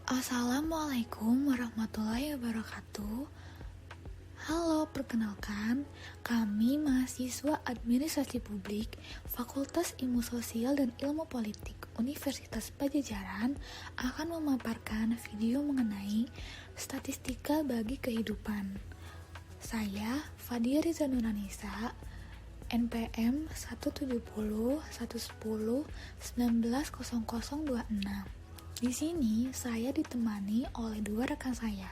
Assalamualaikum warahmatullahi wabarakatuh. Halo, perkenalkan, kami mahasiswa Administrasi Publik Fakultas Ilmu Sosial dan Ilmu Politik Universitas Padjadjaran akan memaparkan video mengenai statistika bagi kehidupan. Saya Fadia Riza Nurranisa, NPM 170 110 190026. Di sini saya ditemani oleh dua rekan saya.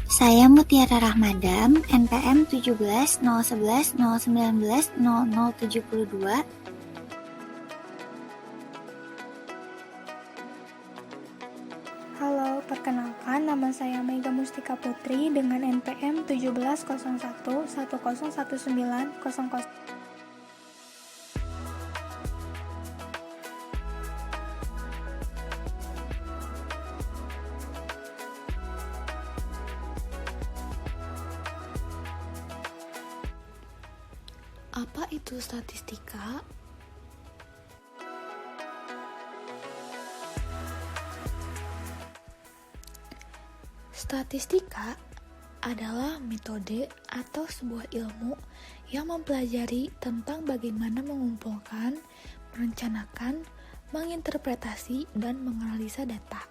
Saya Mutiara Rahmadam, NPM 17 011 019 0072. Halo, perkenalkan nama saya Mega Mustika Putri dengan NPM 1701 101900. Apa itu statistika? Statistika adalah metode atau sebuah ilmu yang mempelajari tentang bagaimana mengumpulkan, merencanakan, menginterpretasi, dan menganalisa data.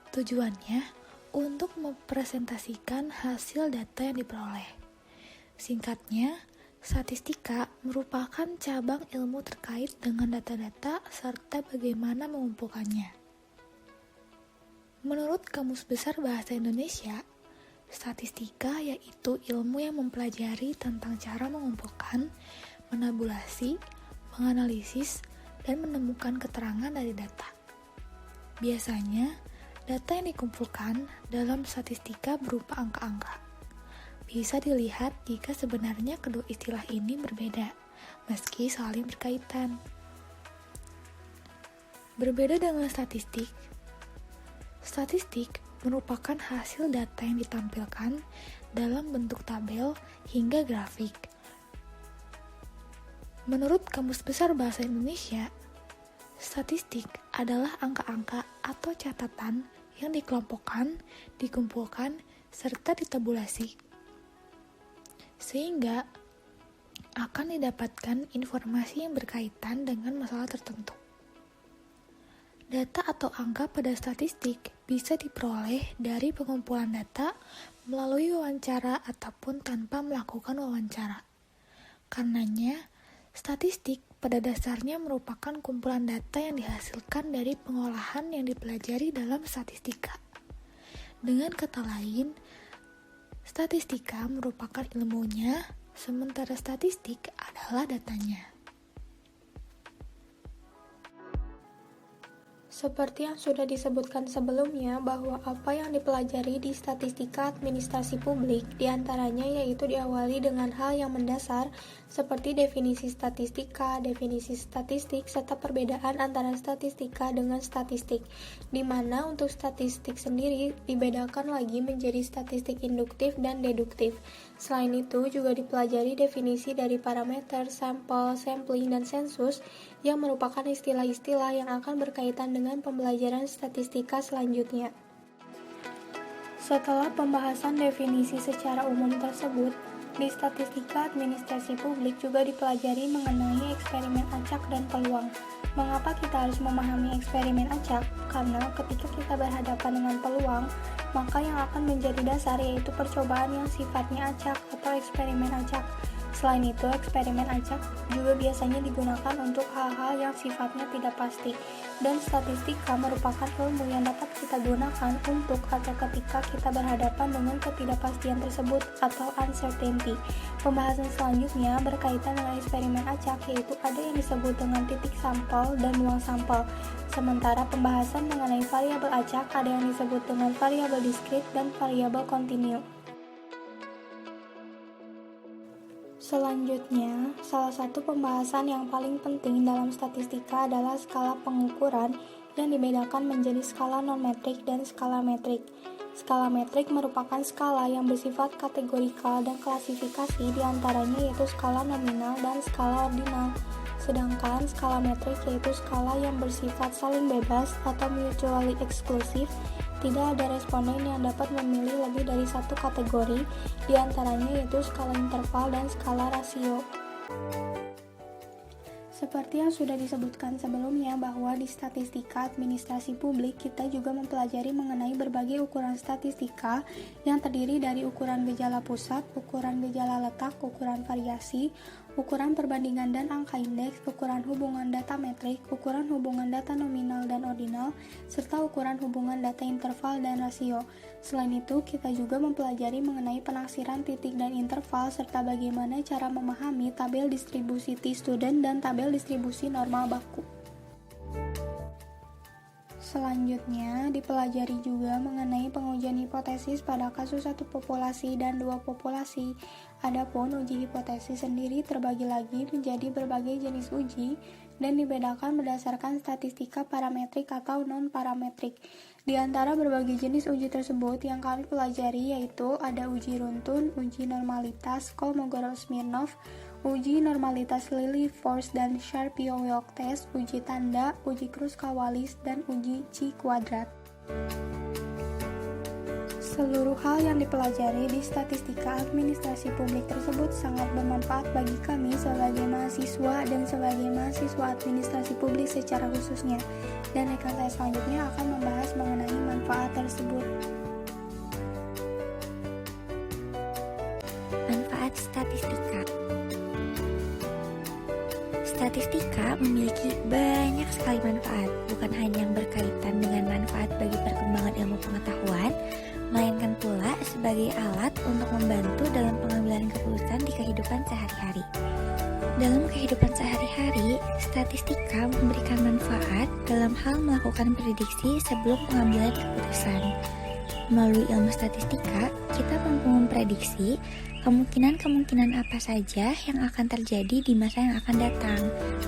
Tujuannya untuk mempresentasikan hasil data yang diperoleh. Singkatnya, statistika merupakan cabang ilmu terkait dengan data-data serta bagaimana mengumpulkannya. Menurut Kamus Besar Bahasa Indonesia, statistika yaitu ilmu yang mempelajari tentang cara mengumpulkan, menabulasi, menganalisis, dan menemukan keterangan dari data. Biasanya, data yang dikumpulkan dalam statistika berupa angka-angka. Bisa dilihat jika sebenarnya kedua istilah ini berbeda, meski saling berkaitan. Berbeda dengan statistik, statistik merupakan hasil data yang ditampilkan dalam bentuk tabel hingga grafik. Menurut Kamus Besar Bahasa Indonesia, statistik adalah angka-angka atau catatan yang dikelompokkan, dikumpulkan, serta ditabulasi, sehingga akan didapatkan informasi yang berkaitan dengan masalah tertentu. Data atau angka pada statistik bisa diperoleh dari pengumpulan data melalui wawancara ataupun tanpa melakukan wawancara. Karenanya, statistik pada dasarnya merupakan kumpulan data yang dihasilkan dari pengolahan yang dipelajari dalam statistika. Dengan kata lain, statistika merupakan ilmunya, sementara statistik adalah datanya. Seperti yang sudah disebutkan sebelumnya, bahwa apa yang dipelajari di statistika administrasi publik diantaranya yaitu diawali dengan hal yang mendasar seperti definisi statistika, definisi statistik, serta perbedaan antara statistika dengan statistik, di mana untuk statistik sendiri dibedakan lagi menjadi statistik induktif dan deduktif. Selain itu juga dipelajari definisi dari parameter, sampel, sampling, dan sensus yang merupakan istilah-istilah yang akan berkaitan dengan pembelajaran statistika selanjutnya. Setelah pembahasan definisi secara umum tersebut, di statistika administrasi publik juga dipelajari mengenai eksperimen acak dan peluang. Mengapa kita harus memahami eksperimen acak? Karena ketika kita berhadapan dengan peluang, maka yang akan menjadi dasar yaitu percobaan yang sifatnya acak atau eksperimen acak. Selain itu, eksperimen acak juga biasanya digunakan untuk hal-hal yang sifatnya tidak pasti, dan statistika merupakan ilmu yang dapat kita gunakan untuk atau ketika kita berhadapan dengan ketidakpastian tersebut atau uncertainty. Pembahasan selanjutnya berkaitan dengan eksperimen acak, yaitu ada yang disebut dengan titik sampel dan ruang sampel. Sementara pembahasan mengenai variabel acak ada yang disebut dengan variabel diskrit dan variabel kontinu. Selanjutnya, salah satu pembahasan yang paling penting dalam statistika adalah skala pengukuran yang dibedakan menjadi skala non-metrik dan skala metrik. Skala metrik merupakan skala yang bersifat kategorikal dan klasifikasi, diantaranya yaitu skala nominal dan skala ordinal. Sedangkan skala metrik yaitu skala yang bersifat saling bebas atau mutually exclusive. Tidak ada responden yang dapat memilih lebih dari satu kategori, diantaranya yaitu skala interval dan skala rasio. Seperti yang sudah disebutkan sebelumnya bahwa di statistika administrasi publik kita juga mempelajari mengenai berbagai ukuran statistika yang terdiri dari ukuran gejala pusat, ukuran gejala letak, ukuran variasi, ukuran perbandingan dan angka indeks, ukuran hubungan data metrik, ukuran hubungan data nominal dan ordinal, serta ukuran hubungan data interval dan rasio. Selain itu, kita juga mempelajari mengenai penaksiran titik dan interval serta bagaimana cara memahami tabel distribusi T-student dan tabel distribusi normal baku. Selanjutnya, dipelajari juga mengenai pengujian hipotesis pada kasus satu populasi dan dua populasi. Adapun uji hipotesis sendiri terbagi lagi menjadi berbagai jenis uji dan dibedakan berdasarkan statistika parametrik atau non-parametrik. Di antara berbagai jenis uji tersebut yang kami pelajari yaitu ada uji runtun, uji normalitas Kolmogorov-Smirnov, uji normalitas Lillie-Forst dan Sharp-Piowiak test, uji tanda, uji Kruskal-Wallis, dan uji Chi-kuadrat. Seluruh hal yang dipelajari di statistika administrasi publik tersebut sangat bermanfaat bagi kami sebagai mahasiswa dan sebagai mahasiswa administrasi publik secara khususnya. Dan rekan saya selanjutnya akan membahas mengenai manfaat tersebut. Manfaat statistika. Statistika memiliki banyak sekali manfaat, bukan hanya yang berkaitan dengan manfaat bagi perkembangan ilmu pengetahuan, melainkan pula sebagai alat untuk membantu dalam pengambilan keputusan di kehidupan sehari-hari. Dalam kehidupan sehari-hari, statistika memberikan manfaat dalam hal melakukan prediksi sebelum pengambilan keputusan. Melalui ilmu statistika, kita mampu memprediksi kemungkinan-kemungkinan apa saja yang akan terjadi di masa yang akan datang,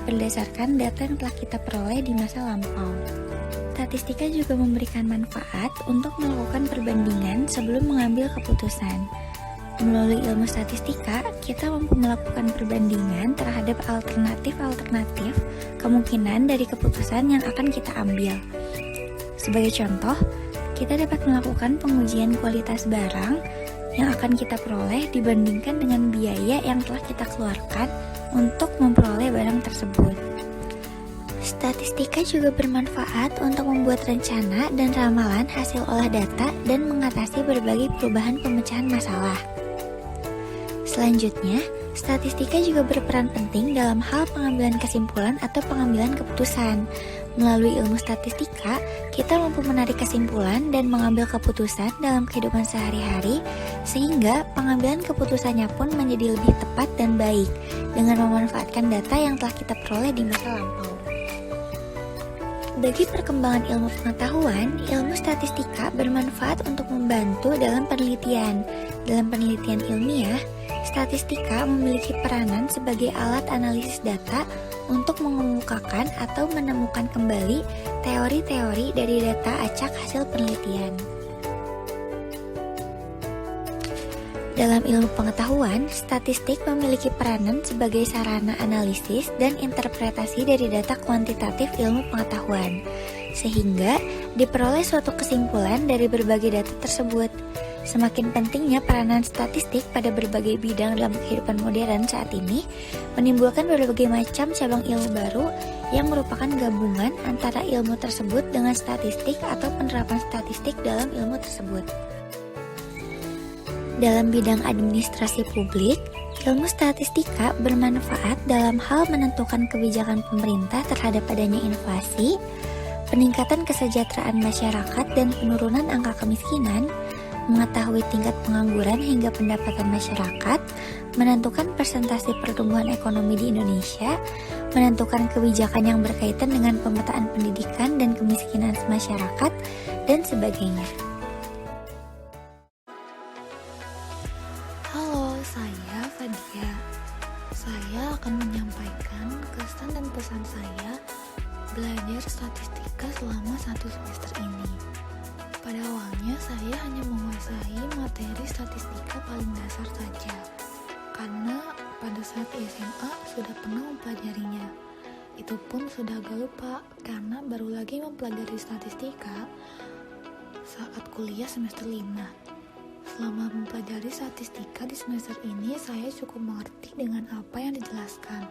berdasarkan data yang telah kita peroleh di masa lampau. Statistika juga memberikan manfaat untuk melakukan perbandingan sebelum mengambil keputusan. Melalui ilmu statistika, kita mampu melakukan perbandingan terhadap alternatif-alternatif kemungkinan dari keputusan yang akan kita ambil. Sebagai contoh, kita dapat melakukan pengujian kualitas barang yang akan kita peroleh dibandingkan dengan biaya yang telah kita keluarkan untuk memperoleh barang tersebut. Statistika juga bermanfaat untuk membuat rencana dan ramalan hasil olah data dan mengatasi berbagai perubahan pemecahan masalah. Selanjutnya, statistika juga berperan penting dalam hal pengambilan kesimpulan atau pengambilan keputusan. Melalui ilmu statistika, kita mampu menarik kesimpulan dan mengambil keputusan dalam kehidupan sehari-hari, sehingga pengambilan keputusannya pun menjadi lebih tepat dan baik dengan memanfaatkan data yang telah kita peroleh di masa lampau. Bagi perkembangan ilmu pengetahuan, ilmu statistika bermanfaat untuk membantu dalam penelitian. Dalam penelitian ilmiah, statistika memiliki peranan sebagai alat analisis data untuk mengemukakan atau menemukan kembali teori-teori dari data acak hasil penelitian. Dalam ilmu pengetahuan, statistik memiliki peranan sebagai sarana analisis dan interpretasi dari data kuantitatif ilmu pengetahuan, sehingga diperoleh suatu kesimpulan dari berbagai data tersebut. Semakin pentingnya peranan statistik pada berbagai bidang dalam kehidupan modern saat ini, menimbulkan berbagai macam cabang ilmu baru yang merupakan gabungan antara ilmu tersebut dengan statistik atau penerapan statistik dalam ilmu tersebut. Dalam bidang administrasi publik, ilmu statistika bermanfaat dalam hal menentukan kebijakan pemerintah terhadap adanya inflasi, peningkatan kesejahteraan masyarakat dan penurunan angka kemiskinan, mengetahui tingkat pengangguran hingga pendapatan masyarakat, menentukan persentase pertumbuhan ekonomi di Indonesia, menentukan kebijakan yang berkaitan dengan pemetaan pendidikan dan kemiskinan masyarakat, dan sebagainya. Halo, saya Fadia. Saya akan menyampaikan kesan dan pesan saya belajar statistika selama 1 semester ini. Pada awalnya saya hanya menguasai materi statistika paling dasar saja, karena pada saat di SMA sudah pernah mempelajarinya. Itu pun sudah agak lupa karena baru lagi mempelajari statistika saat kuliah semester 5. Selama mempelajari statistika di semester ini, saya cukup mengerti dengan apa yang dijelaskan.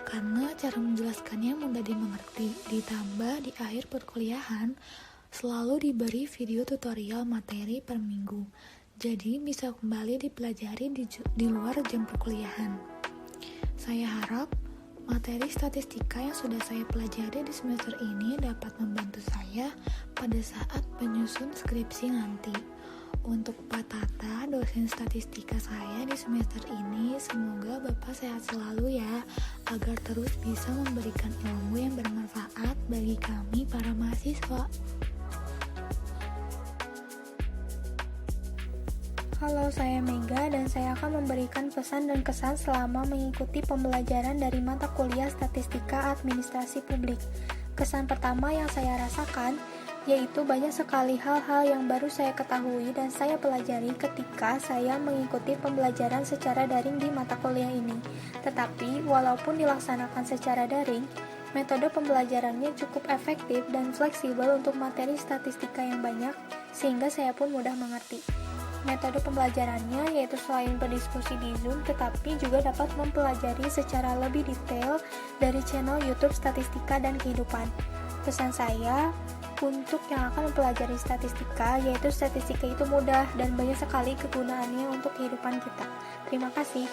Karena cara menjelaskannya mudah dimengerti, ditambah di akhir perkuliahan selalu diberi video tutorial materi per minggu. Jadi bisa kembali dipelajari di luar jam perkuliahan. Saya harap materi statistika yang sudah saya pelajari di semester ini dapat membantu saya pada saat penyusun skripsi nanti. Untuk Pak Tata, dosen statistika saya di semester ini, semoga Bapak sehat selalu ya, agar terus bisa memberikan ilmu yang bermanfaat bagi kami para mahasiswa. Halo, saya Mega dan saya akan memberikan pesan dan kesan selama mengikuti pembelajaran dari mata kuliah Statistika Administrasi Publik. Kesan pertama yang saya rasakan yaitu banyak sekali hal-hal yang baru saya ketahui dan saya pelajari ketika saya mengikuti pembelajaran secara daring di mata kuliah ini. Tetapi, walaupun dilaksanakan secara daring, metode pembelajarannya cukup efektif dan fleksibel untuk materi statistika yang banyak, sehingga saya pun mudah mengerti. Metode pembelajarannya yaitu selain berdiskusi di Zoom, tetapi juga dapat mempelajari secara lebih detail dari channel YouTube Statistika dan Kehidupan. Pesan saya untuk yang akan mempelajari statistika, yaitu statistika itu mudah dan banyak sekali kegunaannya untuk kehidupan kita. Terima kasih.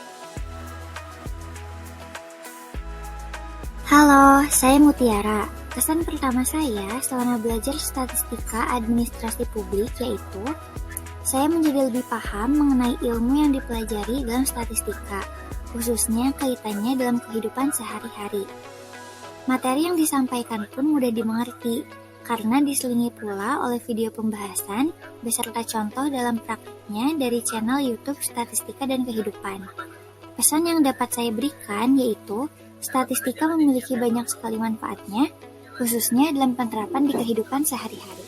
Halo, saya Mutiara. Kesan pertama saya selama belajar statistika administrasi publik yaitu saya menjadi lebih paham mengenai ilmu yang dipelajari dalam statistika, khususnya kaitannya dalam kehidupan sehari-hari. Materi yang disampaikan pun mudah dimengerti, karena diselingi pula oleh video pembahasan beserta contoh dalam praktiknya dari channel YouTube Statistika dan Kehidupan. Pesan yang dapat saya berikan yaitu, statistika memiliki banyak sekali manfaatnya, khususnya dalam penerapan di kehidupan sehari-hari.